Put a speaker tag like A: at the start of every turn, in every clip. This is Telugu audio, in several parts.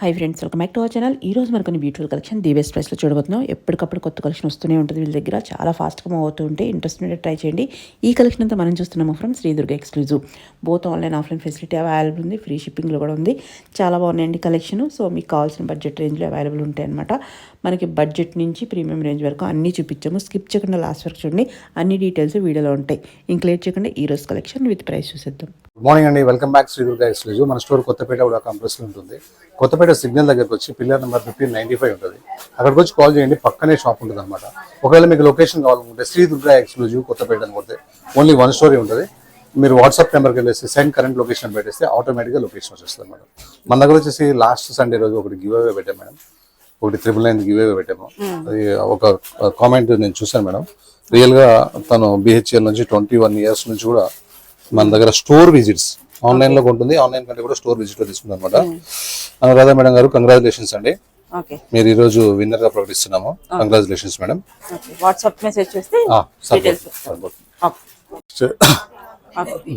A: Hi friends, welcome back to our channel. ఈ రోజు మనకు బ్యూటిఫుల్ కలెక్షన్ ది బెస్ట్ ప్రైస్లో చూడబోతున్నాం. ఎప్పటికప్పుడు కొత్త కలెక్షన్ వస్తూనే ఉంటుంది వీళ్ళ దగ్గర. చాలా ఫాస్ట్గా మూవ్ అవుతూ ఉంటే ఇంట్రెస్ట్ ఉంటే ట్రై చేయండి. ఈ కలెక్షన్ అంతా మనం చూస్తున్నాము from Sri Durga exclusive. Both online offline facility available ఉంది. ఫ్రీ షిప్పింగ్లో కూడా ఉంది. చాలా బాగున్నాయండి కలెక్షన్. సో మీకు కావాల్సిన బడ్జెట్ రేంజ్లో అవైలబుల్ ఉంటాయి అనమాట. మనకి బడ్జెట్ నుంచి ప్రీమియం రేంజ్ వరకు అన్నీ చూపించాము. స్కిప్ చేయకుండా లాస్ట్ వరకు చూడండి. అన్ని డీటెయిల్స్ వీడియోలో ఉంటాయి. ఇంక లేట్ చేయకుండా ఈ రోజు కలెక్షన్ విత్ ప్రైస్ చూసేద్దాం.
B: గుడ్ మార్నింగ్ అండి, welcome back Sri Durga exclusive. మన స్టోర్ కొత్తపేట కూడా కాంప్లెక్స్లో ఉంటుంది. కొత్తపేట సిగ్నల్ దగ్గరకు వచ్చి పిల్లర్ నెంబర్ 1595 ఉంటుంది. అక్కడికి వచ్చి కాల్ చేయండి, పక్కనే షాప్ ఉంటుంది అనమాట. ఒకవేళ మీకు లొకేషన్ కావాలనుకుంటే శ్రీ దుర్గా ఎక్స్క్లూజివ్ కొత్తపేట అని కొడితే ఓన్లీ వన్ స్టోరీ ఉంటుంది. మీరు వాట్సాప్ నెంబర్కి వెళ్ళేసి సెండ్ కరెంట్ లొకేషన్ పెట్టేస్తే ఆటోమేటిక్గా లొకేషన్ వచ్చేస్తుంది మేడం. మన దగ్గర వచ్చేసి లాస్ట్ సండే రోజు ఒకటి గివ్ అవే పెట్టాం మేడం. ఒకటి 999 గివ్ అవే పెట్టాము. అది ఒక కామెంట్ నేను చూశాను మేడం. రియల్గా తను BHL నుంచి 21 years నుంచి కూడా మన దగ్గర స్టోర్ విజిట్స్ ఆన్లైన్ లో ఉంటుంది. ఆన్లైన్ కంటే కూడా స్టోర్ విజిట్ లో తీసుకుంటాం అనమాట. అనురాధ మేడం గారు, కంగ్రాచులేషన్స్ అండి. మీరు ఈ రోజు విన్నర్ గా ప్రకటిస్తున్నాము. Congratulations madam.
A: వాట్సాప్ మెసేజ్ చేస్తే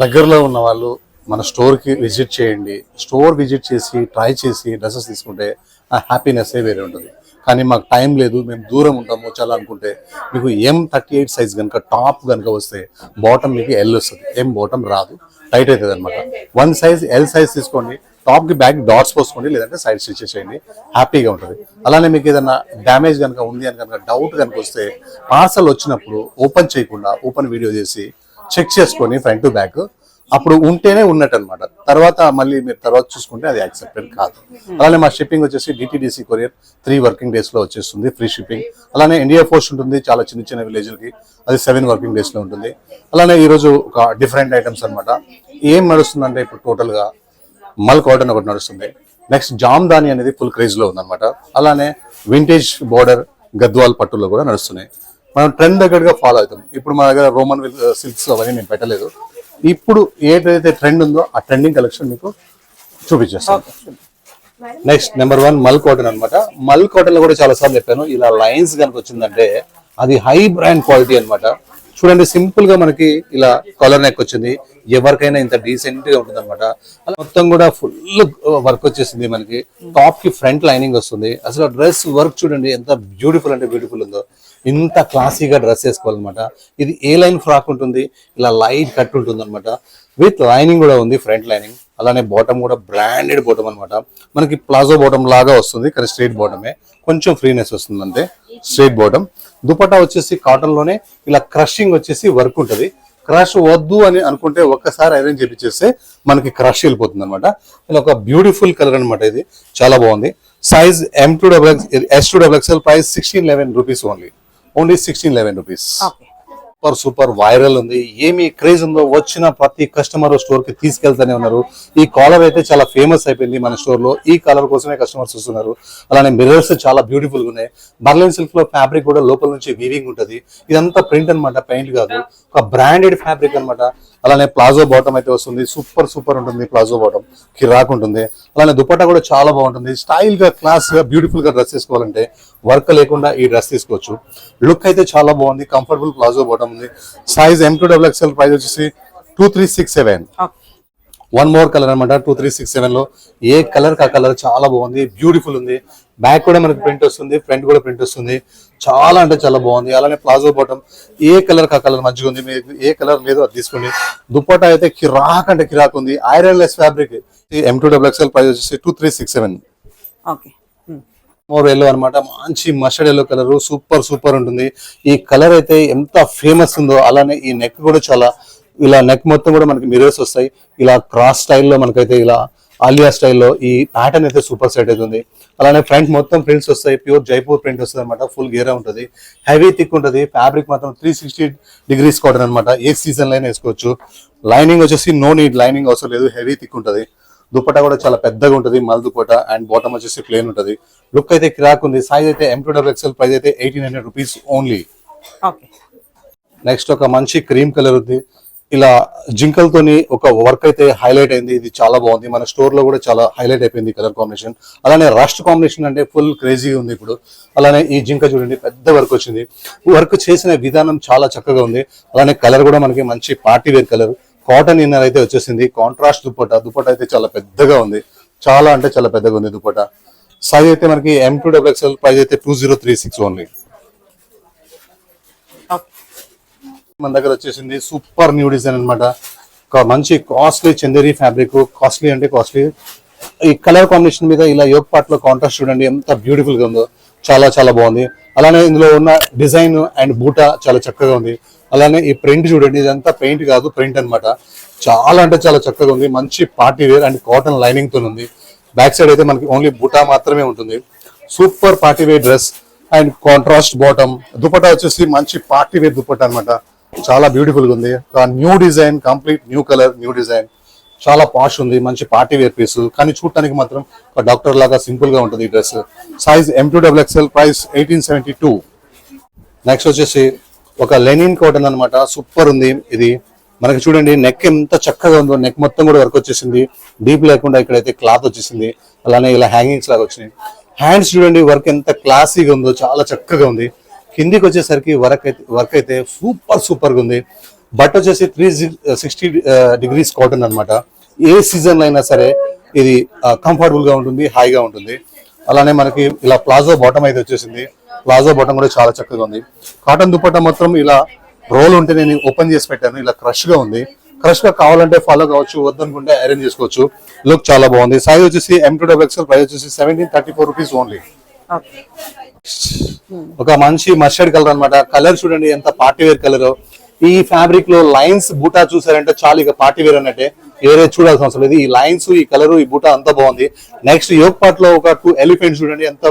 B: దగ్గరలో ఉన్న వాళ్ళు మన స్టోర్ కి విజిట్ చేయండి. స్టోర్ విజిట్ చేసి ట్రై చేసి డ్రెస్సెస్ తీసుకుంటే ఆ హ్యాపీనెస్ వేరే ఉంటుంది. కానీ మాకు టైం లేదు, మేము దూరం ఉంటాము చాలా అనుకుంటే మీకు M38 సైజ్ కనుక టాప్ కనుక వస్తే బాటమ్ మీకు L వస్తుంది. బాటమ్ రాదు, టైట్ అవుతుంది అనమాట. 1 size L సైజ్ తీసుకోండి. టాప్ కి బ్యాక్ డాట్స్ పోసుకోండి, లేదంటే సైడ్ స్టిచ్ చేయండి, హ్యాపీగా ఉంటుంది. అలానే మీకు ఏదైనా డ్యామేజ్ కనుక ఉంది అని కనుక డౌట్ కనుక వస్తే పార్సల్ వచ్చినప్పుడు ఓపెన్ చేయకుండా ఓపెన్ వీడియో చేసి చెక్ చేసుకొని ఫ్రంట్ టు బ్యాక్, అప్పుడు ఉంటేనే ఉన్నట్టు అనమాట. తర్వాత మళ్ళీ మీరు తర్వాత చూసుకుంటే అది యాక్సెప్టెడ్ కాదు. అలానే మా షిప్పింగ్ వచ్చేసి DTDC కొరియర్ 3 working days లో వచ్చేస్తుంది, ఫ్రీ షిప్పింగ్. అలానే ఇండియా పోస్ట్ ఉంటుంది చాలా చిన్న చిన్న విలేజ్లకి, అది 7 working days లో ఉంటుంది. అలానే ఈరోజు ఒక డిఫరెంట్ ఐటమ్స్ అనమాట. ఏం నడుస్తుందంటే ఇప్పుడు టోటల్ గా మల్ కాటన్ ఒకటి నడుస్తుంది. నెక్స్ట్ జామ్దాని అనేది ఫుల్ క్రేజ్ లో ఉందన్నమాట. అలానే వింటేజ్ బోర్డర్ గద్వాల్ పట్టులో కూడా నడుస్తున్నాయి. మనం ట్రెండ్ దగ్గరగా ఫాలో అవుతాం. ఇప్పుడు మన దగ్గర రోమన్ సిల్క్స్ అవన్నీ నేను పెట్టలేదు. ఇప్పుడు ఏదైతే ట్రెండ్ ఉందో ఆ ట్రెండింగ్ కలెక్షన్ మీకు చూపించేస్తాను. నెక్స్ట్ నెంబర్ 1 మల్ కాటన్ అనమాట. మల్ కాటన్ లో కూడా చాలా సార్లు చెప్పాను, ఇలా లైన్స్ కనుక వచ్చిందంటే అది హై బ్రాండ్ క్వాలిటీ అనమాట. చూడండి, సింపుల్ గా మనకి ఇలా కాలర్ నెక్ వచ్చింది. ఎవరికైనా ఇంత డీసెంట్ గా ఉంటుంది అనమాట. అలా మొత్తం కూడా ఫుల్ వర్క్ వచ్చేసింది. మనకి టాప్ కి ఫ్రంట్ లైనింగ్ వస్తుంది. అసలు డ్రెస్ వర్క్ చూడండి ఎంత బ్యూటిఫుల్ అంటే బ్యూటిఫుల్ ఉందో. ఇంత క్లాసీగా డ్రెస్ వేసుకోవాలన్నమాట. ఇది ఏ లైన్ ఫ్రాక్ ఉంటుంది, ఇలా లైట్ కట్ ఉంటుంది అనమాట. విత్ లైనింగ్ కూడా ఉంది, ఫ్రంట్ లైనింగ్. అలానే బాటమ్ కూడా బ్రాండెడ్ బాటమ్ అనమాట. మనకి ప్లాజో బాటమ్ లాగా వస్తుంది, కానీ స్ట్రైట్ బాటమే, కొంచెం ఫ్రీనెస్ వస్తుంది అంతే. Straight bottom. దుపట్టా వచ్చేసి కాటన్ లోనే ఇలా క్రషింగ్ వచ్చేసి వర్క్ ఉంటుంది. క్రష్ వద్దు అని అనుకుంటే ఒక్కసారి ఐరన్ చేపించేస్తే మనకి క్రష్ వెళ్ళిపోతుంది అనమాట. ఇలా ఒక బ్యూటిఫుల్ కలర్ అనమాట. ఇది చాలా బాగుంది. Size M2XS price 1611 rupees only 1611 rupees. Super viral ఉంది. ఏమి క్రేజ్ ఉందో వచ్చిన ప్రతి కస్టమర్ స్టోర్ కి తీసుకెళ్తానే ఉన్నారు. ఈ కాలర్ అయితే చాలా ఫేమస్ అయిపోయింది మన స్టోర్ లో. ఈ కలర్ కోసమే కస్టమర్స్ వస్తున్నారు. అలానే మిర్రర్స్ చాలా బ్యూటిఫుల్ గా ఉన్నాయి. బర్లిన్ సిల్క్ లో ఫ్యాబ్రిక్ కూడా లోపల నుంచి వీవింగ్ ఉంటుంది. ఇదంతా ప్రింట్ అనమాట, పెయింట్ కాదు. ఒక బ్రాండెడ్ ఫ్యాబ్రిక్ అనమాట. అలానే ప్లాజో బాటమ్ అయితే వస్తుంది. సూపర్ ఉంటుంది ప్లాజో బాటమ్, కిరాక్ ఉంటుంది. అలానే దుపట్టా కూడా చాలా బాగుంటుంది. స్టైల్ గా క్లాస్ గా బ్యూటిఫుల్ గా డ్రెస్ తీసుకోవాలంటే వర్క్ లేకుండా ఈ డ్రెస్ తీసుకోవచ్చు. లుక్ అయితే చాలా బాగుంది. కంఫర్టబుల్ ప్లాజో బాటమ్ ఉంది. సైజ్ M2XL ప్రైస్ వచ్చేసి 2367. 1 more కలర్ అనమాట. 2367 లో ఏ కలర్ కా కలర్ చాలా బాగుంది, బ్యూటిఫుల్ ఉంది. బ్యాక్ కూడా మనకి ప్రింట్ వస్తుంది, ఫ్రంట్ కూడా ప్రింట్ వస్తుంది. చాలా అంటే చాలా బాగుంది. అలానే ప్లాజో బాటమ్ ఏ కలర్ కా కలర్ మంచిగా ఉంది. మీకు ఏ కలర్ లేదో అది తీసుకోండి. దుపట్టా అయితే కిరాక్ అంటే కిరాక్ ఉంది. Iron less fabric. M2XL price వచ్చేసి 2367. మోర్ ఎల్లో అనమాట. మంచి మస్టర్డ్ ఎల్లో కలర్, సూపర్ ఉంటుంది. ఈ కలర్ అయితే ఎంత ఫేమస్ ఉందో. అలానే ఈ నెక్ కూడా చాలా ఇలా నెక్ మొత్తం కూడా మనకి మిర్రర్స్ వస్తాయి. ఇలా క్రాస్ స్టైల్లో మనకైతే ఇలా ఆలియా స్టైల్లో ఈ ప్యాటర్న్ అయితే సూపర్ సెట్ అవుతుంది. అలానే ఫ్రంట్ మొత్తం ప్రింట్స్ వస్తాయి. ప్యూర్ జైపూర్ ప్రింట్ వస్తుంది అనమాట. ఫుల్ గేరా ఉంటుంది. హెవీ థిక్ ఉంటుంది. ఫ్యాబ్రిక్ మాత్రం 360 degrees కాటన్ అనమాట. ఏ సీజన్ లైన్ వేసుకోవచ్చు. లైనింగ్ వచ్చేసి నో నీడ్, లైనింగ్ అవసరం లేదు. హెవీ థిక్ ఉంటుంది. దుపట్టా కూడా చాలా పెద్దగా ఉంటుంది, మల్ దుపట్టా. అండ్ బాటమ్ వచ్చేసి ప్లేన్ ఉంటుంది. లుక్ అయితే క్రాక్ ఉంది. సైజ్ అయితే M2XL ప్రైస్ అయితే 1800 రూపీస్ ఓన్లీ. నెక్స్ట్ ఒక మంచి క్రీమ్ కలర్ ఉంది. ఇలా జింకల్తోని ఒక వర్క్ అయితే హైలైట్ అయింది. ఇది చాలా బాగుంది. మన స్టోర్ లో కూడా చాలా హైలైట్ అయిపోయింది కలర్ కాంబినేషన్. అలానే రస్ట్ కాంబినేషన్ అంటే ఫుల్ క్రేజీ ఉంది ఇప్పుడు. అలానే ఈ జింక చూడండి, పెద్ద వర్క్ వచ్చింది. వర్క్ చేసిన విధానం చాలా చక్కగా ఉంది. అలానే కలర్ కూడా మనకి మంచి party wear colour. Cotton inner అయితే వచ్చేసింది. కాంట్రాస్ట్ దుపట్టా అయితే చాలా పెద్దగా ఉంది. చాలా అంటే చాలా పెద్దగా ఉంది దుపట్టా. సైజ్ అయితే మనకి M2XXL ప్రైస్ అయితే 2036 ఓన్లీ. మన దగ్గర వచ్చేసింది సూపర్ న్యూ డిజైన్ అనమాట. ఒక మంచి కాస్ట్లీ చందేరి ఫ్యాబ్రిక్, కాస్ట్లీ అంటే కాస్ట్లీ. ఈ కలర్ కాంబినేషన్ మీద ఇలా యోగ్ పార్ట్ లో కాంట్రాస్ట్ చూడండి ఎంత బ్యూటిఫుల్ గా ఉందో, చాలా చాలా బాగుంది. అలానే ఇందులో ఉన్న డిజైన్ అండ్ బూటా చాలా చక్కగా ఉంది. అలానే ఈ ప్రింట్ చూడండి, ఇదంతా పెయింట్ కాదు ప్రింట్ అన్నమాట. చాలా అంటే చాలా చక్కగా ఉంది. మంచి party wear and cotton lining తో ఉంది. బ్యాక్ సైడ్ అయితే మనకి ఓన్లీ బూటా మాత్రమే ఉంటుంది. Super party wear dress and contrast bottom. Dupatta వచ్చేసి మంచి పార్టీ వేర్ దుపట్టా అన్నమాట. చాలా బ్యూటిఫుల్ గా ఉంది. New design, complete new colour, new design, చాలా పాష్ ఉంది. మంచి పార్టీ వేర్ పీస్, కానీ చూడటానికి మాత్రం ఒక డాక్టర్ లాగా సింపుల్ గా ఉంటుంది ఈ dress. Size M2XXL, price 1872. Next వచ్చేసి ఒక లెనిన్ కాటన్ అన్నమాట. సూపర్ ఉంది ఇది. మనకి చూడండి నెక్ ఎంత చక్కగా ఉందో, నెక్ మొత్తం కూడా వర్క్ వచ్చేసింది. డీప్ లేకుండా ఇక్కడైతే క్లాత్ వచ్చేసింది. అలానే ఇలా హ్యాంగింగ్స్ లాగా వచ్చినాయి. హ్యాండ్స్ చూడండి వర్క్ ఎంత క్లాసీగా ఉందో, చాలా చక్కగా ఉంది. కిందికి వచ్చేసరికి వర్క్ అయితే సూపర్ గా ఉంది. బట్ వచ్చేసి 360 degrees కాటన్ అన్నమాట. ఏ సీజన్ అయినా సరే ఇది కంఫర్టబుల్ గా ఉంటుంది, హాయిగా ఉంటుంది. అలానే మనకి ఇలా ప్లాజో బాటమ్ అయితే వచ్చేసింది. ప్లాజో బాటమ్ కూడా చాలా చక్కగా ఉంది. కాటన్ దుపట్టా మొత్తం ఇలా రోల్ ఉంటే నేను ఓపెన్ చేసి పెట్టాను. ఇలా క్రష్ గా ఉంది. క్రష్ గా కావాలంటే ఫాలో కావచ్చు, వద్దనుకుంటే అరేంజ్ చేసుకోవచ్చు. లుక్ చాలా బాగుంది. సైజ్ వచ్చేసి M2XXL, ప్రైస్ వచ్చేసి 1734 రూపీస్ ఓన్లీ. ఒక మంచి మస్టర్డ్ కలర్ అన్నమాట. కలర్ చూడండి ఎంత పార్టీ వేర్ కలర్. ఈ ఫ్యాబ్రిక్ లో లైన్స్ బూటా చూసారంటే చాలు, ఇక పార్టీ వేర్ అన్నట్టే, వేరే చూడాల్సిన అవసరం లేదు. ఈ లైన్స్, ఈ కలర్, ఈ బూటా అంతా బాగుంది. నెక్స్ట్ యోగ్ పార్ట్ లో ఒక 2 ఎలిఫెంట్స్ చూడండి ఎంత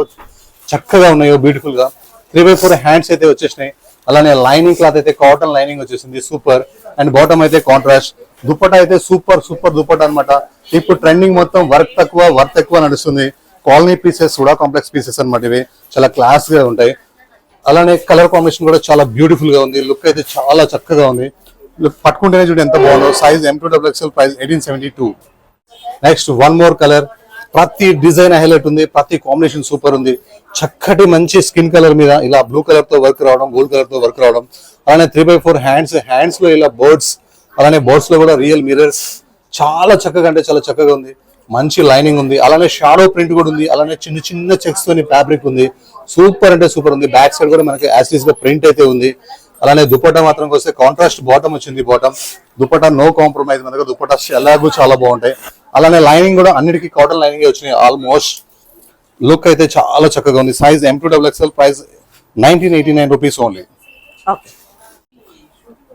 B: చక్కగా ఉన్నాయో, బ్యూటిఫుల్ గా. 3/4 హ్యాండ్స్ అయితే వచ్చేసినాయి. అలానే లైనింగ్ క్లాత్ అయితే కాటన్ లైనింగ్ వచ్చేసింది, సూపర్. అండ్ బాటమ్ అయితే కాంట్రాస్ట్. దుపట్టా అయితే సూపర్ దుపట్టా అన్నమాట. ఇప్పుడు ట్రెండింగ్ మొత్తం వర్క్ ఎక్కువ నడుస్తుంది. కాలనీ పీసెస్, కూడా కాంప్లెక్స్ పీసెస్ అన్నమాట. ఇవి చాలా క్లాస్ గా ఉంటాయి. అలానే కలర్ కాంబినేషన్ కూడా చాలా బ్యూటిఫుల్ గా ఉంది. లుక్ అయితే చాలా చక్కగా ఉంది. లుక్ పట్టుకుంటేనే చూడండి ఎంత బాగుందో. Size M2XXL, price 1872. Next one more colour. ప్రతి డిజైన్ హైలైట్ ఉంది, ప్రతి కాంబినేషన్ సూపర్ ఉంది. చక్కటి మంచి స్కిన్ కలర్ మీద ఇలా బ్లూ కలర్ తో వర్క్ రావడం, గోల్డ్ కలర్ తో వర్క్ రావడం. అలానే 3/4 హ్యాండ్స్ లో ఇలా బర్డ్స్, అలానే బర్డ్స్ లో కూడా రియల్ మిరర్స్. చాలా చక్కగా అంటే చాలా చక్కగా ఉంది. మంచి లైనింగ్ ఉంది. అలానే షాడో ప్రింట్ కూడా ఉంది. అలానే చిన్న చిన్న చెక్స్ తోని ఫ్యాబ్రిక్ ఉంది. సూపర్ అంటే సూపర్ ఉంది. బ్యాక్ సైడ్ కూడా మనకి యాసిస్ గా ప్రింట్ అయితే ఉంది. అలానే దుపట్టా మాత్రం వస్తే కాంట్రాస్ట్ బాటమ్ వచ్చింది. Bottom dupatta no compromise. మన దగ్గర దుపట్టా ఎలాగూ చాలా బాగుంటాయి. అలానే లైనింగ్ కూడా అన్నిటికీ కాటన్ లైనింగ్ వచ్చినాయి ఆల్మోస్ట్. లుక్ అయితే చాలా చక్కగా ఉంది. Size M2XXL, price 1989 rupees only.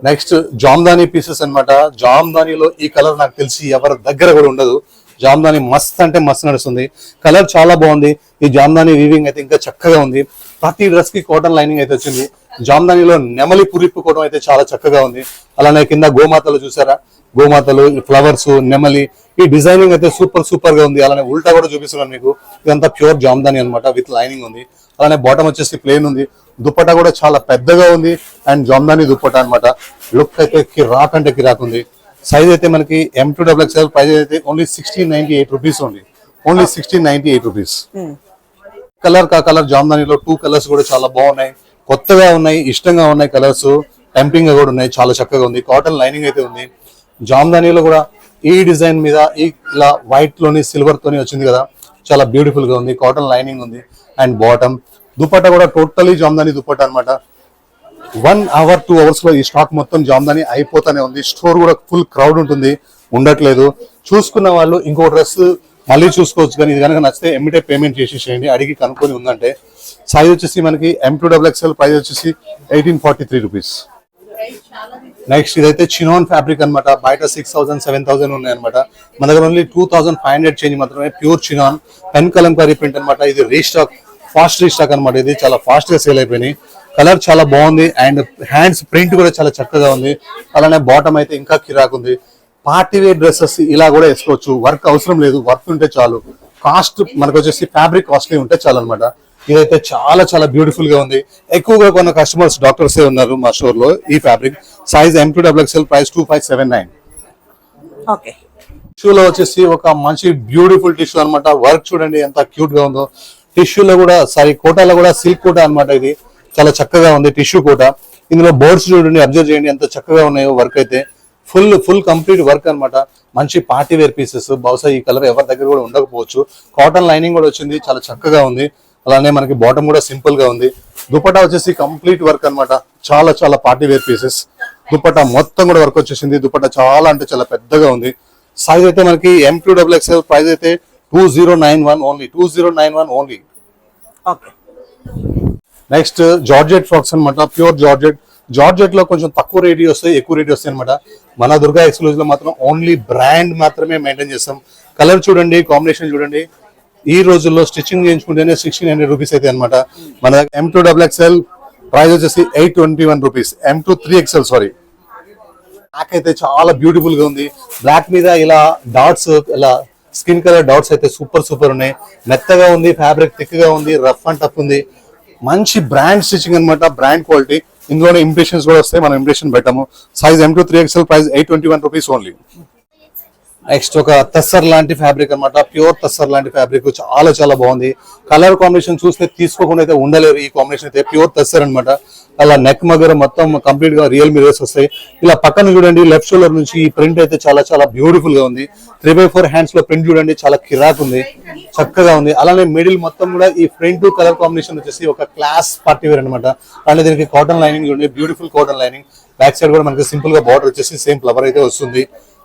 B: Next Jamdani pieces అన్నమాట. జామ్దానిలో ఈ కలర్ నాకు తెలిసి ఎవరి దగ్గర కూడా ఉండదు. జామ్దాని మస్త్ అంటే మస్త్ నడుస్తుంది. కలర్ చాలా బాగుంది. ఈ జామ్దాని వీవింగ్ అయితే ఇంకా చక్కగా ఉంది. ప్రతి డ్రెస్ కి కాటన్ లైనింగ్ అయితే వచ్చింది. జామ్దానిలో నెమలి పురిప్పుకోవడం అయితే చాలా చక్కగా ఉంది. అలానే కింద గోమాతలు చూసారా, గోమాతలు, ఫ్లవర్స్, నెమలి, ఈ డిజైనింగ్ అయితే సూపర్ గా ఉంది. అలానే ఉల్టా కూడా చూపిస్తున్నాను మీకు. ఇదంతా ప్యూర్ జామ్దాని అన్నమాట, విత్ లైనింగ్ ఉంది. అలానే బాటమ్ వచ్చేసి ప్లేన్ ఉంది. దుపట్టా కూడా చాలా పెద్దగా ఉంది అండ్ జామ్దాని దుపట్టా అన్నమాట. లుక్ అయితే కిరాక్ అంటే కిరాక్ ఉంది. సైజ్ అయితే మనకి M2XXL, ప్రైస్ అయితే only 1698 rupees only. 1698 rupees. Colour జామ్దానిలో 2 కలర్స్ కూడా చాలా బాగున్నాయి, కొత్తగా ఉన్నాయి, ఇష్టంగా ఉన్నాయి. కలర్స్ టెంప్టింగ్ గా కూడా ఉన్నాయి. చాలా చక్కగా ఉంది. కాటన్ లైనింగ్ అయితే ఉంది. జామ్దానిలో కూడా ఈ డిజైన్ మీద ఈ ఇలా వైట్ లోని సిల్వర్ తోని వచ్చింది కదా, చాలా బ్యూటిఫుల్ గా ఉంది. కాటన్ లైనింగ్ ఉంది అండ్ బాటమ్. దుపట్టా కూడా టోటలీ జామ్దాని దుపట్టా అన్నమాట. 1 hour 2 hours లో ఈ స్టాక్ మొత్తం జామ్దాని అయిపోతానే ఉంది. స్టోర్ కూడా ఫుల్ క్రౌడ్ ఉంటుంది, ఉండట్లేదు. చూసుకున్న వాళ్ళు ఇంకో డ్రెస్ మళ్ళీ చూసుకోవచ్చు, కానీ ఇది కనుక నచ్చితే ఎమ్మిటే పేమెంట్ చేసేసేయండి, అడిగి కనుక్కొని ఉందంటే. సైజ్ వచ్చేసి మనకి M2XXL, ప్రైస్ వచ్చేసి 1843 రూపీస్. నెక్స్ట్ ఇదైతే చినాన్ ఫ్యాబ్రిక్ అన్నమాట. బయట 6000 7000 ఉన్నాయి అనమాట. మన దగ్గర ఓన్లీ 2500 చేంజ్ మాత్రమే. Pure chinon pen Kalamkari print అనమాట. ఇది రీస్టాక్, ఫాస్ట్ రీస్టాక్ అనమాట. ఇది చాలా ఫాస్ట్ గా సేల్ అయిపోయినాయి. కలర్ చాలా బాగుంది అండ్ హ్యాండ్స్ ప్రింట్ కూడా చాలా చక్కగా ఉంది. అలానే బాటమ్ అయితే ఇంకా కిరాక్ ఉంది. పార్టీ వేర్ డ్రెస్సెస్ ఇలా కూడా వేసుకోవచ్చు. వర్క్ అవసరం లేదు, వర్క్ ఉంటే చాలు. కాస్ట్ మనకు వచ్చేసి ఫ్యాబ్రిక్ కాస్ట్లీ ఉంటే చాలు అనమాట. ఇదైతే చాలా బ్యూటిఫుల్ గా ఉంది. ఎక్కువగా కొన్న కస్టమర్స్ డాక్టర్స్ ఉన్నారు మా స్టోర్ లో. ఈ ఫ్యాబ్రిక్ సైజ్ M2XXL, ప్రైస్ 2579. టిష్యూలో వచ్చేసి ఒక మంచి బ్యూటిఫుల్ టిష్యూ అనమాట. వర్క్ చూడండి ఎంత క్యూట్ గా ఉందో. టిష్యూలో కూడా కోటాలో కూడా సిల్క్ కోట అనమాట. ఇది చాలా చక్కగా ఉంది టిష్యూ కోట. ఇందులో బోర్డ్స్ చూడండి, అబ్జర్వ్ చేయండి ఎంత చక్కగా ఉన్నాయో. వర్క్ అయితే ఫుల్ కంప్లీట్ వర్క్ అన్నమాట. మంచి పార్టీ వేర్ పీసెస్, బహుశా ఈ కలర్ ఎవరి దగ్గర కూడా ఉండకపోవచ్చు. కాటన్ లైనింగ్ కూడా వచ్చింది, చాలా చక్కగా ఉంది. అలానే మనకి బాటమ్ కూడా సింపుల్ గా ఉంది. దుపట్టా వచ్చేసి కంప్లీట్ వర్క్ అన్నమాట. చాలా పార్టీ వేర్ పీసెస్. దుపట్టా మొత్తం కూడా వర్క్ వచ్చేసింది. దుపట్టా చాలా అంటే చాలా పెద్దగా ఉంది. సైజ్ అయితే మనకి M2XXL, ప్రైస్ అయితే 2091 only, 2091 only.
C: Okay.
B: Next georgette frocks అనమాట, ప్యూర్ జార్జెట్ లో కొంచెం తక్కువ రేట్ వస్తాయి, ఎక్కువ రేట్ వస్తాయి అనమాట. మన దుర్గా ఎక్స్క్లూజివ్ లో మాత్రం ఓన్లీ బ్రాండ్ మాత్రమే మెయింటైన్ చేస్తాం. కలర్ చూడండి, కాంబినేషన్ చూడండి. ఈ రోజుల్లో స్టిచ్చింగ్ చేయించుకుంటేనే 1600 రూపీస్ అయితే అనమాట. మన M2XXL ప్రైస్ వచ్చేసి 821 రూపీస్. M2XXL sorry. బ్లాక్ అయితే చాలా బ్యూటిఫుల్ గా ఉంది. బ్లాక్ మీద ఇలా డాట్స్, ఇలా స్కిన్ కలర్ డాట్స్ అయితే సూపర్ ఉన్నాయి. మెత్తగా ఉంది, ఫ్యాబ్రిక్ థిక్ గా ఉంది, రఫ్ అండ్ టఫ్ ఉంది. మంచి బ్రాండ్ స్టిచ్చింగ్ అనమాట, బ్రాండ్ క్వాలిటీ. ఇందులోనే ఇంప్రెషన్స్ కూడా వస్తాయి, మనం ఇంప్రెషన్ పెట్టాము. Size M2XXL, price 821 rupees only. Next ఒక తస్సర్ లాంటి ఫ్యాబ్రిక్ అనమాట, ప్యూర్ తస్సర్ లాంటి ఫ్యాబ్రిక్, చాలా బాగుంది. కలర్ కాంబినేషన్ చూస్తే తీసుకోకుండా అయితే ఉండలేరు. ఈ కాంబినేషన్ అయితే ప్యూర్ తస్సర్ అనమాట. అలా నెక్ మగర మొత్తం కంప్లీట్ గా రియల్ మిరర్స్ వస్తాయి. ఇలా పక్కన చూడండి, లెఫ్ట్ షోల్డర్ నుంచి ఈ ప్రింట్ అయితే చాలా బ్యూటిఫుల్ గా ఉంది. 3/4 హ్యాండ్స్ లో ప్రింట్ చూడండి, చాలా కిరాక్ ఉంది, చక్కగా ఉంది. అలానే మిడిల్ మొత్తం కూడా ఈ ఫ్రంట్ కలర్ కాంబినేషన్ వచ్చేసి ఒక క్లాస్ పార్టీ వేర్ అనమాట. అలానే దీనికి కాటన్ లైనింగ్ చూడండి, beautiful cotton lining. Back side కూడా మనకి సింపుల్ గా బార్డర్ వచ్చేసి సేమ్ ఫ్లవర్ అయితే వస్తుంది,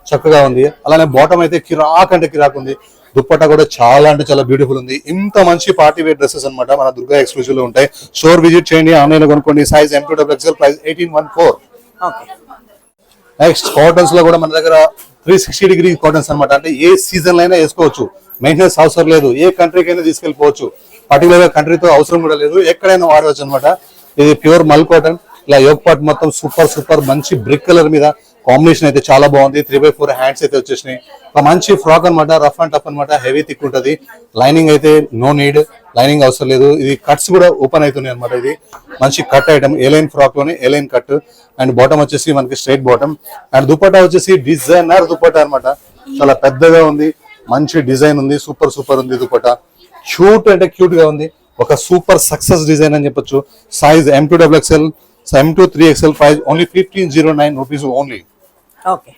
B: చక్కగా ఉంది. అలానే బాటమ్ అయితే కిరాక్ ఉంది. దుప్పట్టా కూడా చాలా బ్యూటిఫుల్ ఉంది. ఇంత మంచి పార్టీ వేర్ డ్రెస్సెస్ అన్నమాట మన దుర్గా ఎక్స్క్లూజివ్ లో ఉంటాయి. స్టోర్ విజిట్ చేయండి, ఆన్లైన్ లో కొనుక్కోండి. Size M2XXL, price 1814. Next cottons లో కూడా మన దగ్గర 360 డిగ్రీ కాటన్స్ అన్నమాట. అంటే ఏ సీజన్ అయినా వేసుకోవచ్చు, మెయింటెనెన్స్ అవసరం లేదు, ఏ కంట్రీకి అయినా తీసుకెళ్లిపోవచ్చు. పర్టికులర్ గా కంట్రీతో అవసరం కూడా లేదు, ఎక్కడైనా వాడవచ్చు అనమాట. ఇది ప్యూర్ మల్ కాటన్. ఇలా యోగ్ పార్ట్ మొత్తం సూపర్ మంచి బ్రిక్ కలర్ మీద కాంబినేషన్ అయితే చాలా బాగుంది. 3/4 హ్యాండ్స్ అయితే వచ్చేసినాయి. ఒక మంచి ఫ్రాక్ అనమాట, రఫ్ అండ్ టఫ్ అనమాట, హెవీ థిక్ ఉంటది. లైనింగ్ అయితే నో నీడ్, లైనింగ్ అవసరం లేదు. ఇది కట్స్ కూడా ఓపెన్ అవుతున్నాయి అనమాట. ఇది మంచి కట్ ఐటమ్, ఏలైన్ ఫ్రాక్ లోనే ఏలైన్ కట్. అండ్ బాటమ్ వచ్చేసి మనకి స్ట్రైట్ బాటమ్. అండ్ దుపట్టా వచ్చేసి డిజైనర్ దుపట్టా అనమాట, చాలా పెద్దగా ఉంది, మంచి డిజైన్ ఉంది, సూపర్ ఉంది దుపట్టా. క్యూట్ గా ఉంది, ఒక సూపర్ సక్సెస్ డిజైన్ అని చెప్పొచ్చు. Size M2XXL, M2XXL, price only 1509 rupees only.
C: Okay.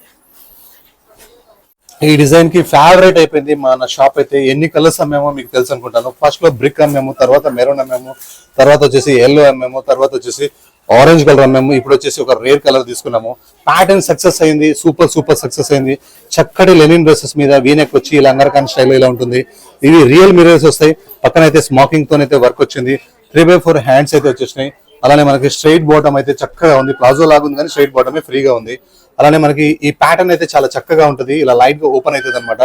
B: ఈ డిజైన్ కి ఫేవరెట్ అయిపోయింది మన షాప్ అయితే. ఎన్ని కలర్స్ అమ్మామో మీకు తెలుసు అనుకుంటాను. ఫస్ట్ లో బ్రిక్ అమ్మాము, తర్వాత మెరూన్ అమ్మాము, తర్వాత వచ్చేసి ఎల్లో అమ్మాము, తర్వాత వచ్చేసి ఆరెంజ్ కలర్ అమ్మాము, ఇప్పుడు వచ్చేసి ఒక రేర్ కలర్ తీసుకున్నాము. ప్యాటర్న్ సక్సెస్ అయింది, సూపర్ సక్సెస్ అయింది. చక్కటి లెనిన్ డ్రెస్సెస్ మీద వీనెక్ వచ్చి ఇలా అంగర్ఖాన్ స్టైల్ ఇలా ఉంటుంది. ఇవి రియల్ మిరర్స్ వస్తాయి. పక్కన అయితే స్మాకింగ్ తోనైతే వర్క్ వచ్చింది. 3/4 హ్యాండ్స్ అయితే వచ్చేసినాయి. అలానే మనకి స్ట్రైట్ బాటమ్ అయితే చక్కగా ఉంది, ప్లాజో లాగా ఉంది కానీ స్ట్రైట్ బాటమే ఫ్రీగా ఉంది. అలానే మనకి ఈ ప్యాటర్న్ అయితే చాలా చక్కగా ఉంటుంది. ఇలా లైట్ గా ఓపెన్ అవుతుంది అనమాట,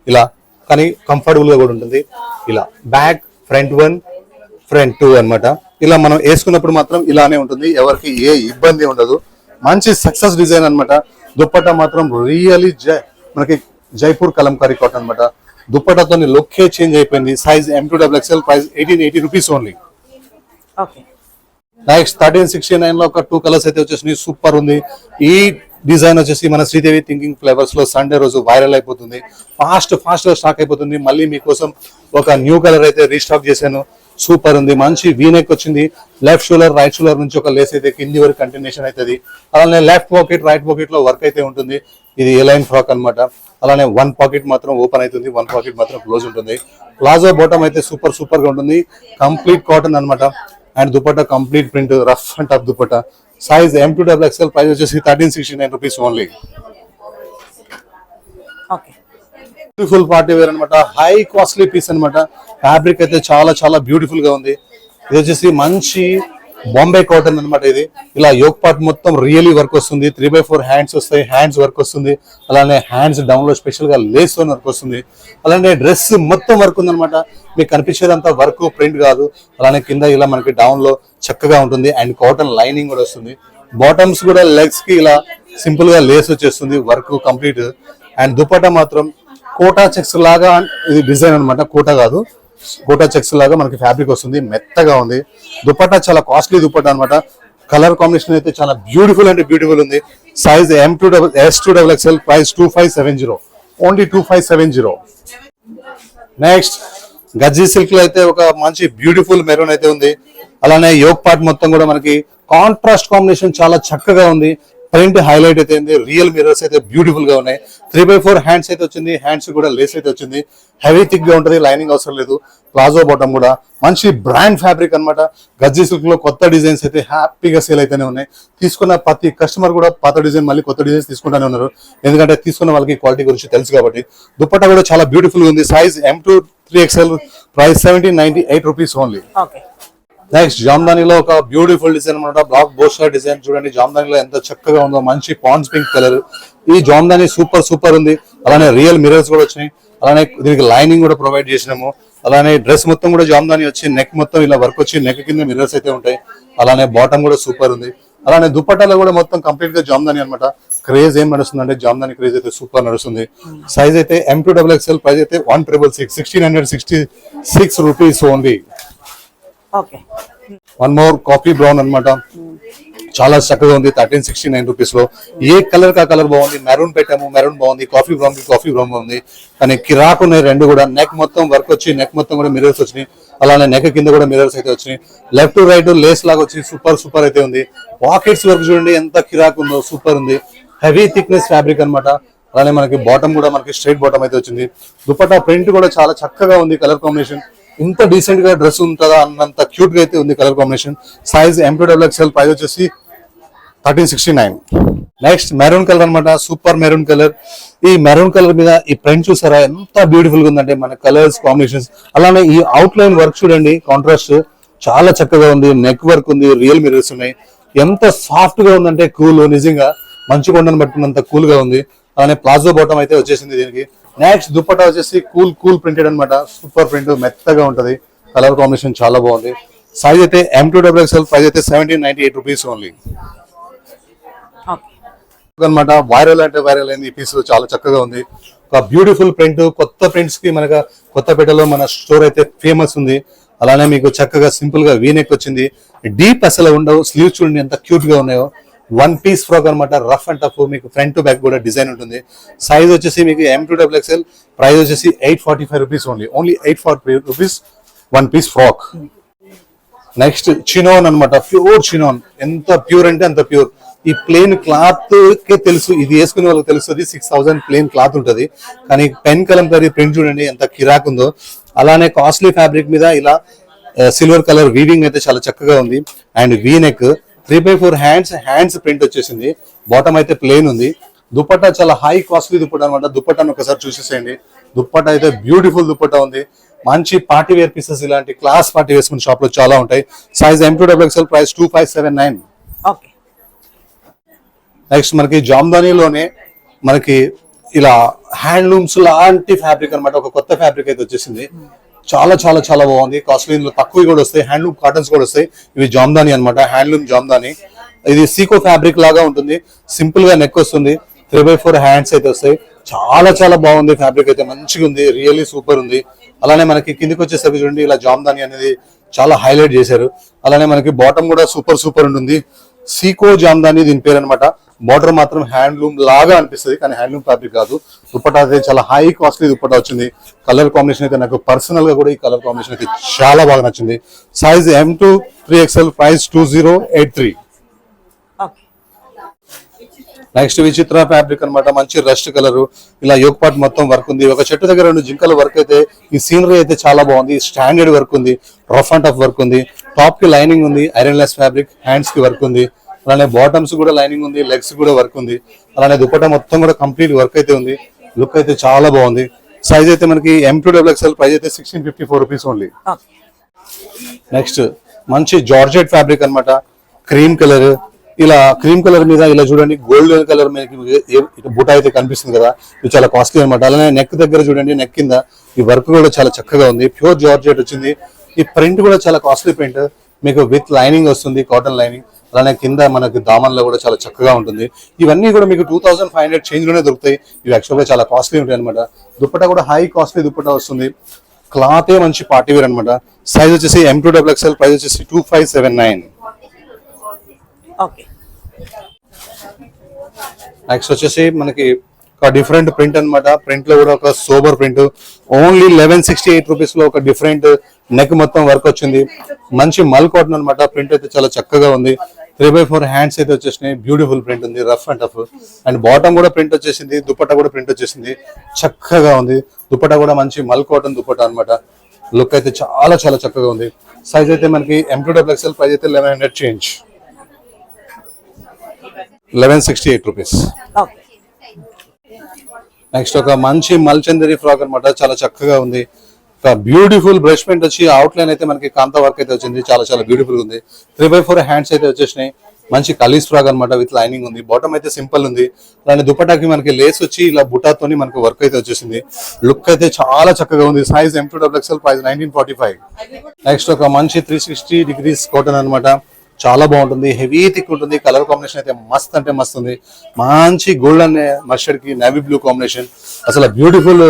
B: ఇలా కానీ కంఫర్టబుల్ గా కూడా ఉంటుంది. ఇలా బ్యాక్ ఫ్రంట్ 1 ఫ్రంట్ 2 అనమాట. ఇలా మనం వేసుకున్నప్పుడు మాత్రం ఇలానే ఉంటుంది, ఎవరికి ఏ ఇబ్బంది ఉండదు. మంచి సక్సెస్ డిజైన్ అనమాట. దుప్పట్టా మాత్రం రియలీ మనకి జైపూర్ కలంకారీ కాటన్ అనమాట. దుప్పట్టాతో లుక్కే చేంజ్ అయిపోయింది. Size M2XXL, price 1880 rupees only.
C: Okay.
B: Next 1369 లో ఒక 2 కలర్స్ అయితే వచ్చేసి సూపర్ ఉంది. ఈ డిజైన్ వచ్చేసి మన శ్రీదేవి థింకింగ్ ఫ్లేవర్స్ లో సండే రోజు వైరల్ అయిపోతుంది, ఫాస్ట్ గా స్టాక్ అయిపోతుంది. మళ్ళీ మీకోసం ఒక న్యూ కలర్ అయితే రీస్టాక్ చేశాను, సూపర్ ఉంది. మంచి వీనెక్ వచ్చింది. లెఫ్ట్ షోల్డర్ రైట్ షోల్డర్ నుంచి ఒక లేస్ అయితే కింది వరకు కంటిన్యూషన్ అవుతుంది. అలానే లెఫ్ట్ పాకెట్ రైట్ పాకెట్ లో వర్క్ అయితే ఉంటుంది. ఇది ఎలైన్ ఫ్రాక్ అనమాట. అలానే 1 పాకెట్ మాత్రం ఓపెన్ అవుతుంది, 1 పాకెట్ మాత్రం క్లోజ్ ఉంటుంది. ప్లాజో బాటమ్ అయితే సూపర్ గా ఉంటుంది. కంప్లీట్ కాటన్ అనమాట. And dupatta complete print, rough and tough dupatta. Size M2XXL, price వచ్చేసి 1369 rupees only. Beautiful party wear అనమాట, హై కాస్ట్లీ పీస్ అనమాట. ఫ్యాబ్రిక్ అయితే చాలా బ్యూటిఫుల్ గా ఉంది. ఇది వచ్చేసి మంచి బాంబే కాటన్ అనమాట. ఇది ఇలా యోగ్ పార్ట్ మొత్తం రియలీ వర్క్ వస్తుంది. 3/4 హ్యాండ్స్ వస్తాయి, హ్యాండ్స్ వర్క్ వస్తుంది. అలానే హ్యాండ్స్ డౌన్ లో స్పెషల్ గా లేస్ తో వర్క్ వస్తుంది. అలానే డ్రెస్ మొత్తం వర్క్ ఉంది అనమాట. మీకు కనిపించేదంతా వర్క్, ప్రింట్ కాదు. అలానే కింద ఇలా మనకి డౌన్ లో చక్కగా ఉంటుంది. అండ్ కాటన్ లైనింగ్ కూడా వస్తుంది. బాటమ్స్ కూడా లెగ్స్ కి ఇలా సింపుల్ గా లేస్ వచ్చేస్తుంది, వర్క్ కంప్లీట్. అండ్ దుపట్టా మాత్రం కోటా చెక్స్ లాగా, ఇది డిజైన్ అనమాట, కోటా కాదు, కోటా చెక్స్ లాగా మనకి ఫ్యాబ్రిక్ వస్తుంది, మెత్తగా ఉంది. దుపట్టా చాలా కాస్ట్లీ దుపట్టా అనమాట. కలర్ కాంబినేషన్ అయితే చాలా బ్యూటిఫుల్ ఉంది. Size S2XXL, price 2570 only 2570. Next గజ్జీ సిల్క్ లో అయితే ఒక మంచి బ్యూటిఫుల్ మెరూన్ అయితే ఉంది. అలానే యోగ్ పార్ట్ మొత్తం కూడా మనకి కాంట్రాస్ట్ కాంబినేషన్ చాలా చక్కగా ఉంది. ప్రింట్ హైలైట్ అయితే ఉంది. రియల్ మిర్రర్స్ అయితే బ్యూటిఫుల్ గా ఉన్నాయి. 3x4 హ్యాండ్స్ అయితే వచ్చింది. హ్యాండ్స్ కూడా లేస్ అయితే వచ్చింది. హెవీ థిక్ గా ఉంటుంది. లైనింగ్ అవసరం లేదు. ప్లాజో బాటమ్ కూడా మంచి బ్రాండ్ ఫ్యాబ్రిక్ అన్నమాట. గజ్జి సిల్క్ లో కొత్త డిజైన్స్ అయితే హ్యాపీగా సేల్ అయితేనే ఉన్నాయి. తీసుకున్న ప్రతి కస్టమర్ కూడా పాత డిజైన్ మళ్ళీ కొత్త డిజైన్స్ తీసుకుంటూనే ఉన్నారు. ఎందుకంటే తీసుకున్న వాళ్ళకి క్వాలిటీ గురించి తెలుసు కాబట్టి. దుపట్టా కూడా చాలా బ్యూటిఫుల్ గా ఉంది. Size M2 3XL, price 1798 rupees only.
C: Okay.
B: Next జామ్దానిలో ఒక బ్యూటిఫుల్ డిజైన్ అనమాట. బ్లాక్ బోస్టర్ డిజైన్ చూడండి. జామ్దానిలో ఎంత చక్కగా ఉందో. మంచి పాన్స్ పింక్ కలర్. ఈ జామ్దాని సూపర్ ఉంది. అలానే రియల్ మిరర్స్ కూడా వచ్చినాయి. అలానే దీనికి లైనింగ్ కూడా ప్రొవైడ్ చేసినాము. అలానే డ్రెస్ మొత్తం కూడా జామ్దాని వచ్చి నెక్ మొత్తం ఇలా వర్క్ వచ్చి నెక్ కింద మిరర్స్ అయితే ఉంటాయి. అలానే బాటమ్ కూడా సూపర్ ఉంది. అలానే దుపట్టాలో కూడా మొత్తం కంప్లీట్ గా జామ్దాని అనమాట. క్రేజ్ ఏం నడుస్తుంది అంటే జామ్దాని క్రేజ్ అయితే సూపర్ నడుస్తుంది. సైజ్ అయితే M2XXL, ప్రైస్ అయితే 1666 rupees only.
C: Okay.
B: One more coffee brown అన్నమాట. చాలా చక్కగా ఉంది. 1369 రూపీస్ లో. ఏ కలర్ కా కలర్ బాగుంది. మెరూన్ పెట్టాము, మెరూన్ బాగుంది. కాఫీ బ్రౌన్ కి కాఫీ బ్రౌన్ బాగుంది. కానీ కిరాక్ ఉన్నాయి రెండు కూడా. నెక్ మొత్తం వర్క్ వచ్చి నెక్ మొత్తం కూడా మిరర్స్ వచ్చినాయి. అలానే నెక్ కింద కూడా మిరర్స్ అయితే వచ్చినాయి. లెఫ్ట్ టు రైట్ లేస్ లాగా వచ్చి సూపర్ అయితే ఉంది. పాకెట్స్ వర్క్ చూడండి ఎంత కిరాక్ ఉందో. సూపర్ ఉంది. హెవీ థిక్నెస్ ఫ్యాబ్రిక్ అన్నమాట. అలానే మనకి బాటమ్ కూడా మనకి స్ట్రైట్ బాటమ్ అయితే వచ్చింది. దుపట్టా ప్రింట్ కూడా చాలా చక్కగా ఉంది. కలర్ కాంబినేషన్ ఇంత డీసెంట్ గా డ్రెస్ ఉంటుందా అన్నంత క్యూట్ గా అయితే ఉంది colour combination. Size M2XL, price వచ్చేసి 1369. నెక్స్ట్ మెరూన్ కలర్ అన్నమాట. Super maroon colour. ఈ మెరూన్ కలర్ మీద ఈ ప్రింట్ చూసారా ఎంత బ్యూటిఫుల్ గా ఉందంటే మన కలర్స్ కాంబినేషన్స్. అలానే ఈ అవుట్ లైన్ వర్క్ చూడండి. కాంట్రాస్ట్ చాలా చక్కగా ఉంది. నెక్ వర్క్ ఉంది. రియల్ మిరర్స్ ఉన్నాయి. ఎంత సాఫ్ట్ గా ఉందంటే కూల్. నిజంగా మంచు కొండను పట్టినంత కూల్ గా ఉంది. అలానే ప్లాజో బాటమ్ అయితే వచ్చేసింది దీనికి. నెక్స్ట్ దుపట్టా వచ్చేసి కూల్ ప్రింటెడ్ అనమాట. సూపర్ ప్రింట్ మెత్తగా ఉంటది. కలర్ కాంబినేషన్ చాలా బాగుంది. సైజ్ అయితే M2XXL, ప్రైస్ అయితే 1798 రూపీస్ ఓన్లీ అనమాట. వైరల్ అంటే వైరల్ అయింది. ఈ పీస్ చాలా చక్కగా ఉంది. ఒక బ్యూటిఫుల్ ప్రింట్. కొత్త ప్రింట్స్ కి మనకు కొత్తపేటలో మన స్టోర్ అయితే ఫేమస్ ఉంది. అలానే మీకు చక్కగా సింపుల్ గా వీనెక్ వచ్చింది. డీప్ అసలు ఉండవు. స్లీవ్స్ చూడండి ఎంత క్యూట్ గా ఉన్నాయో. వన్ పీస్ ఫ్రాక్ అనమాట. Rough and tough. మీకు ఫ్రంట్ టు బ్యాక్ కూడా డిజైన్ ఉంటుంది. సైజ్ వచ్చేసి మీకు M2XXL, ప్రైస్ వచ్చేసి 845 rupees only 845 rupees one piece frock. Next chinon అనమాట. Pure chinon. ఎంత ప్యూర్ అంటే అంత ప్యూర్. ఈ ప్లేన్ క్లాత్ కే తెలుసు. ఇది వేసుకునే వాళ్ళకి తెలుస్తుంది. 6000 ప్లేన్ క్లాత్ ఉంటది. కానీ పెన్ కలంకారీ ప్రింట్ చూడండి ఎంత కిరాక్ ఉందో. అలానే కాస్ట్లీ ఫ్యాబ్రిక్ మీద ఇలా సిల్వర్ కలర్ వీవింగ్ అయితే చాలా చక్కగా ఉంది. And V-neck 3x4 hands print వచ్చేసింది. బాటమ్ అయితే ప్లేన్ ఉంది. దుపట్టా చాలా హై కాస్ట్లీ దుపట్టా అనమాట. దుపట్టాను ఒకసారి చూసేసేయండి. దుపట్టా అయితే బ్యూటిఫుల్ దుపట్టా ఉంది. మంచి పార్టీ వేర్ పీసెస్ ఇలాంటి క్లాస్ పార్టీ వేర్ మన షాప్ లో చాలా ఉంటాయి. Size M2XXL, price 2579.
C: Okay.
B: Next మనకి జామ్దానీలోనే మనకి ఇలా హ్యాండ్లూమ్స్ లాంటి ఫ్యాబ్రిక్ అనమాట. ఒక కొత్త ఫ్యాబ్రిక్ అయితే వచ్చేసింది. చాలా బాగుంది. కాస్ట్లీ తక్కువ కూడా వస్తాయి. హ్యాండ్లూమ్ కాటన్స్ కూడా వస్తాయి. ఇవి జామ్దాని అనమాట. హ్యాండ్లూమ్ జామ్దాని. ఇది సీకో ఫ్యాబ్రిక్ లాగా ఉంటుంది. సింపుల్ గా నెక్ వస్తుంది. 3x4 హ్యాండ్స్ అయితే వస్తాయి. చాలా బాగుంది. ఫ్యాబ్రిక్ అయితే మంచిగా ఉంది. రియల్లీ సూపర్ ఉంది. అలానే మనకి కిందికి వచ్చేసరికి చూడండి ఇలా జామ్దాని అనేది చాలా హైలైట్ చేశారు. అలానే మనకి బాటమ్ కూడా సూపర్ ఉంటుంది. సీకో జామ్దాని దీని పేరు అనమాట. బార్డర్ మాత్రం హ్యాండ్లూమ్ లాగా అనిపిస్తుంది కానీ హ్యాండ్లూమ్ ఫ్యాబ్రిక్ కాదు. దుపట్టా అయితే చాలా హై కాస్ట్లీ దుపట్టా వచ్చింది. కలర్ కాంబినేషన్ అయితే నాకు పర్సనల్ గా కూడా ఈ కలర్ కాంబినేషన్ అయితే చాలా బాగా నచ్చింది. Size M2 3XL, price 2083. Next విచిత్ర ఫ్యాబ్రిక్ అనమాట. మంచి రస్ట్ కలర్. ఇలా యోక్ పార్ట్ మొత్తం వర్క్ ఉంది. ఒక చెట్టు దగ్గర 2 జింకల వర్క్ అయితే. ఈ సీనరీ అయితే చాలా బాగుంది. స్టాండర్డ్ వర్క్ ఉంది. రఫ్ అండ్ టఫ్ వర్క్ ఉంది. టాప్ కి లైనింగ్ ఉంది. Iron less fabric. హ్యాండ్స్ కి వర్క్ ఉంది. అలానే బాటమ్స్ కూడా లైనింగ్ ఉంది. లెగ్స్ కూడా వర్క్ ఉంది. అలానే దుపట్టా మొత్తం కూడా కంప్లీట్ వర్క్ అయితే ఉంది. లుక్ అయితే చాలా బాగుంది. సైజ్ అయితే మనకి M2XXL, ప్రైస్ అయితే 1654 రూపీస్ ఓన్లీ. నెక్స్ట్ మంచి జార్జెట్ ఫ్యాబ్రిక్ అనమాట. Cream colour. ఇలా క్రీమ్ కలర్ మీద ఇలా చూడండి గోల్డెన్ కలర్ మనకి బుటా అయితే కనిపిస్తుంది కదా. ఇది చాలా కాస్ట్లీ అనమాట. అలానే నెక్ దగ్గర చూడండి. నెక్ కింద ఈ వర్క్ కూడా చాలా చక్కగా ఉంది. ప్యూర్ జార్జెట్ వచ్చింది. ఈ ప్రింట్ కూడా చాలా కాస్ట్లీ ప్రింట్. మీకు విత్ లైనింగ్ వస్తుంది. Cotton lining. అలానే కింద మనకి దామన్లో కూడా చాలా చక్కగా ఉంటుంది. ఇవన్నీ కూడా మీకు 2500 చేంజ్ లోనే దొరుకుతాయి. ఇవి యాక్చువల్గా చాలా కాస్ట్లీ ఉంటాయి అనమాట. దుపట్టా కూడా హై కాస్ట్లీ దుపట్టా వస్తుంది. క్లాతే మంచి పార్టీ వేర్ అనమాట. సైజ్ వచ్చేసి M2XXL, ప్రైస్ వచ్చేసి 2579. నెక్స్ట్ వచ్చేసి మనకి ఒక డిఫరెంట్ ప్రింట్ అనమాట. ప్రింట్ లో కూడా ఒక సోబర్ ప్రింట్. ఓన్లీ 1168 రూపీస్ లో ఒక డిఫరెంట్ నెక్ మొత్తం వర్క్ వచ్చింది, మంచి మల్ కాటన్ అనమాట. ప్రింట్ అయితే చాలా చక్కగా ఉంది. 3/4 హ్యాండ్స్ అయితే వచ్చేసినాయి. బ్యూటిఫుల్ ప్రింట్ ఉంది, rough and tough. And bottom కూడా ప్రింట్ వచ్చేసింది, దుపట్టా కూడా ప్రింట్ వచ్చేసింది, చక్కగా ఉంది. దుపట్టా కూడా మంచి మల్ కాటన్ దుపట్టా అనమాట. లుక్ అయితే చాలా చాలా చక్కగా ఉంది. సైజ్ అయితే మనకి M2XXL, ప్రైస్ అయితే 1100 చేంజ్, 1168 రూపీస్.
C: ఓకే.
B: నెక్స్ట్ ఒక మంచి మల్చందరి ఫ్రాక్ అనమాట, చాలా చక్కగా ఉంది. ఒక బ్యూటిఫుల్ బ్రష్ పెయింట్ వచ్చి అవుట్ లైన్ అయితే మనకి కాంతా వర్క్ అయితే వచ్చింది, చాలా చాలా బ్యూటిఫుల్ ఉంది. 3/4 హ్యాండ్స్ అయితే వచ్చేసినాయి. మంచి కలీస్ ఫ్రాక్ అనమాట, విత్ లైనింగ్ ఉంది. బాటమ్ అయితే సింపుల్ ఉంది. అలానే దుపట్టాకి మనకి లేస్ వచ్చి ఇలా బుటాతోని మనకి వర్క్ అయితే వచ్చేసింది. లుక్ అయితే చాలా చక్కగా ఉంది. Size M2XXL, price 1945. నెక్స్ట్ ఒక మంచి 360 డిగ్రీస్ కాటన్ అనమాట, చాలా బాగుంటుంది. హెవీ థిక్ ఉంటుంది. కలర్ కాంబినేషన్ అయితే మస్త్ అంటే మస్త్ ఉంది. మంచి గోల్డెన్ మస్టర్డ్ కి నేవీ బ్లూ కాంబినేషన్. అసలు బ్యూటిఫుల్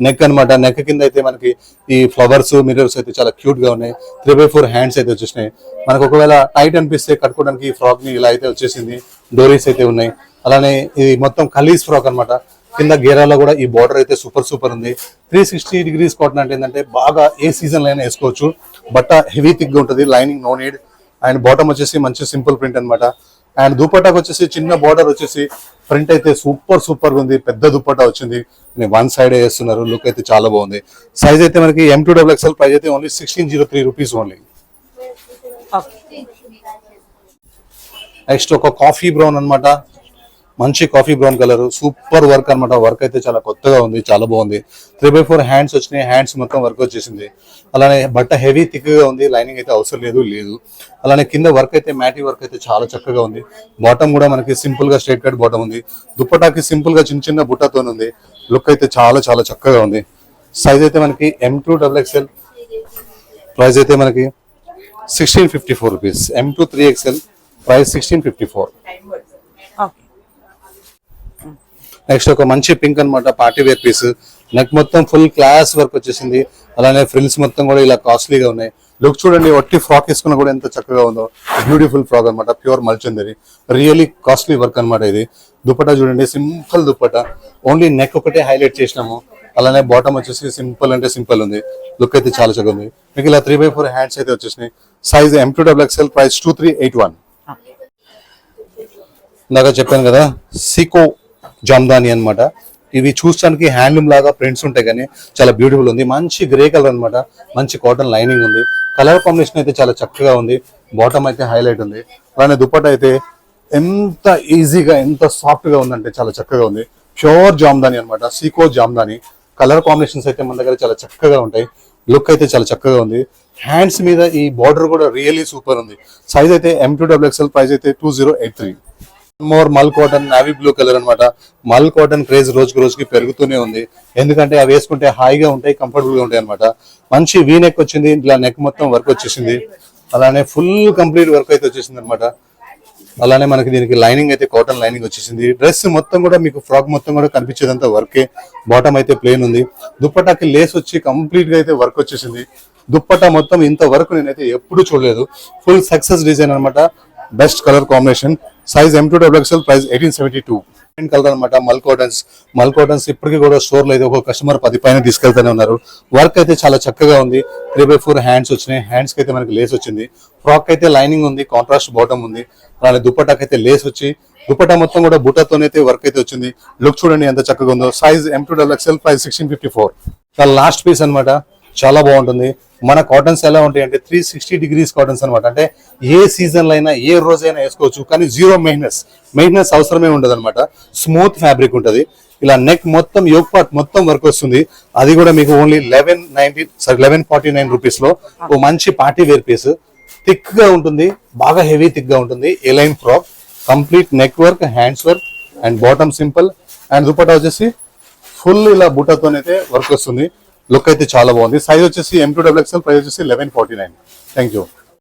B: నెక్ అనమాట. నెక్ కింద అయితే మనకి ఈ ఫ్లవర్స్, మిర్రర్స్ అయితే చాలా క్యూట్ గా ఉన్నాయి. 3/4 హ్యాండ్స్ అయితే వచ్చేసినాయి. మనకు ఒకవేళ టైట్ అనిపిస్తే కట్టుకోవడానికి ఈ ఫ్రాక్ ని ఇలా అయితే వచ్చేసింది. డోరీస్ అయితే ఉన్నాయి. అలానే ఇది మొత్తం కలీస్ ఫ్రాక్ అనమాట. కింద గేరాలో కూడా ఈ బార్డర్ అయితే సూపర్ ఉంది. 360 డిగ్రీస్ కాటన్ అంటే ఏంటంటే బాగా ఏ సీజన్ లో అయినా వేసుకోవచ్చు. బట్ట హెవీ థిక్ గా ఉంటుంది, lining no need. And bottom వచ్చేసి మంచి సింపుల్ ప్రింట్ అనమాట. అండ్ దుపట్టాకు వచ్చేసి చిన్న బార్డర్ వచ్చేసి ప్రింట్ అయితే సూపర్ ఉంది. పెద్ద దుపట్టా వచ్చింది, వన్ సైడ్ వేస్తున్నారు. లుక్ అయితే చాలా బాగుంది. సైజ్ అయితే మనకి M2XXL, ప్రైస్ అయితే ఓన్లీ 1603 రూపీస్ ఓన్లీ. నెక్స్ట్ ఒక కాఫీ బ్రౌన్ అనమాట, మంచి coffee brown colour, super work అనమాట. వర్క్ అయితే చాలా కొత్తగా ఉంది, చాలా బాగుంది. 3/4 హ్యాండ్స్ వచ్చినాయి. హ్యాండ్స్ మొత్తం వర్క్ వచ్చేసింది. అలానే బట్ట హెవీ థిక్ గా ఉంది. లైనింగ్ అయితే అవసరం లేదు. అలానే కింద వర్క్ అయితే మ్యాటీ వర్క్ అయితే చాలా చక్కగా ఉంది. బాటమ్ కూడా మనకి సింపుల్ గా స్ట్రైట్ కట్ బాటమ్ ఉంది. దుపట్టాకి సింపుల్ గా చిన్న బుట్టతో ఉంది. లుక్ అయితే చాలా చాలా చక్కగా ఉంది. సైజ్ అయితే మనకి M2XXL, ప్రైస్ అయితే మనకి 1654 రూపీస్. M2XXL, price 1654. నెక్స్ట్ ఒక మంచి పింక్ అనమాట, పార్టీ వేర్ పీస్. నెక్ మొత్తం ఫుల్ క్లాస్ వర్క్ వచ్చేసింది. అలానే ఫ్రిల్స్ మొత్తం కూడా ఇలా కాస్ట్లీగా ఉన్నాయి. లుక్ చూడండి, ఒట్టి ఫ్రాక్ వేసుకున్నా కూడా ఎంత చక్కగా ఉందో. బ్యూటిఫుల్ ఫ్రాక్ అనమాట, ప్యూర్ మల్చందరి, రియలీ కాస్ట్లీ వర్క్ అనమాట ఇది. దుపట్టా చూడండి, సింపుల్ దుపట్టా, ఓన్లీ నెక్ ఒకటే హైలైట్ చేసినాము. అలానే బాటమ్ వచ్చేసి సింపుల్ అంటే సింపుల్ ఉంది. లుక్ అయితే చాలా చక్కగా ఉంది. మీకు ఇలా 3/4 హ్యాండ్స్ అయితే వచ్చేసినాయి. Size M2XXL, price 2381. ఇందాక చెప్పాను కదా, సీకో జామ్దాని అనమాట. ఇవి చూడడానికి హ్యాండ్లూమ్ లాగా ప్రింట్స్ ఉంటాయి, కానీ చాలా బ్యూటిఫుల్ ఉంది. మంచి గ్రే కలర్ అనమాట, మంచి కాటన్ లైనింగ్ ఉంది. కలర్ కాంబినేషన్ అయితే చాలా చక్కగా ఉంది. బాటమ్ అయితే హైలైట్ ఉంది. అలానే దుపట్టా అయితే ఎంత ఈజీగా, ఎంత సాఫ్ట్ గా ఉందంటే చాలా చక్కగా ఉంది. ప్యూర్ జామ్దాని అనమాట, సీకో జామ్దాని. కలర్ కాంబినేషన్స్ అయితే మన దగ్గర చాలా చక్కగా ఉంటాయి. లుక్ అయితే చాలా చక్కగా ఉంది. హ్యాండ్స్ మీద ఈ బార్డర్ కూడా రియల్లీ సూపర్ ఉంది. సైజ్ అయితే M2XXL, ప్రైస్ అయితే 2083. మోర్ మల్ కాటన్, నావీ బ్లూ కలర్ అనమాట. మల్ కాటన్ క్రేజ్ రోజుకి రోజుకి పెరుగుతూనే ఉంది. ఎందుకంటే అవి వేసుకుంటే హాయిగా ఉంటాయి, కంఫర్టబుల్ గా ఉంటాయి అనమాట. మంచి వీ నెక్ వచ్చింది, ఇట్లా నెక్ మొత్తం వర్క్ వచ్చేసింది. అలానే ఫుల్ కంప్లీట్ వర్క్ అయితే వచ్చేసింది అనమాట. అలానే మనకి దీనికి లైనింగ్ అయితే కాటన్ లైనింగ్ వచ్చేసింది. డ్రెస్ మొత్తం కూడా మీకు ఫ్రాక్ మొత్తం కూడా కనిపించేదంతా వర్కే. బాటమ్ అయితే ప్లేన్ ఉంది. దుప్పటాకి లేస్ వచ్చి కంప్లీట్ గా అయితే వర్క్ వచ్చేసింది. దుప్పటా మొత్తం ఇంత వర్క్ నేనైతే ఎప్పుడు చూడలేదు. ఫుల్ సక్సెస్ డిజైన్ అనమాట, best colour combination. Size M2XXL, price 1872. Colour అనమాట, మల్ కాటన్స్ ఇప్పటికీ కూడా స్టోర్ లో అయితే ఒక కస్టమర్ 10 పైన తీసుకెళ్తానే ఉన్నారు. వర్క్ అయితే చాలా చక్కగా ఉంది. 3/4 హ్యాండ్స్ వచ్చినాయి. హ్యాండ్స్ కి అయితే మనకి లేస్ వచ్చింది. ఫ్రాక్ అయితే లైనింగ్ ఉంది, కాంట్రాస్ట్ బాటమ్ ఉంది. అలానే దుపట్టాకి అయితే లేస్ వచ్చి దుపట్టా మొత్తం కూడా బుట్టతోనైతే వర్క్ అయితే వచ్చింది. లుక్ చూడండి ఎంత చక్కగా ఉందో. Size M2XXL, price 1654. Last piece అనమాట, చాలా బాగుంటుంది. మన కాటన్స్ ఎలా ఉంటాయి అంటే 360 డిగ్రీస్ కాటన్స్ అనమాట. అంటే ఏ సీజన్ లో అయినా, ఏ రోజైనా వేసుకోవచ్చు, కానీ జీరో మెయింటెనెన్స్ అవసరమే ఉండదు అనమాట. స్మూత్ ఫ్యాబ్రిక్ ఉంటుంది. ఇలా నెక్ మొత్తం, యోక్ పార్ట్ మొత్తం వర్క్ వస్తుంది. అది కూడా మీకు ఓన్లీ 1149 రూపీస్ లో ఓ మంచి పార్టీ వేర్ పీస్. థిక్ గా ఉంటుంది, బాగా హెవీ థిక్ గా ఉంటుంది. A line frock, complete neck work, hands work and bottom simple. And dupatta వచ్చేసి ఫుల్ ఇలా బుట్టతోనైతే వర్క్ వస్తుంది. లుక్ అయితే చాలా బాగుంది. సైజ్ వచ్చేసి M2XXL, ప్రైస్ వచ్చేసి 1149. Thank you.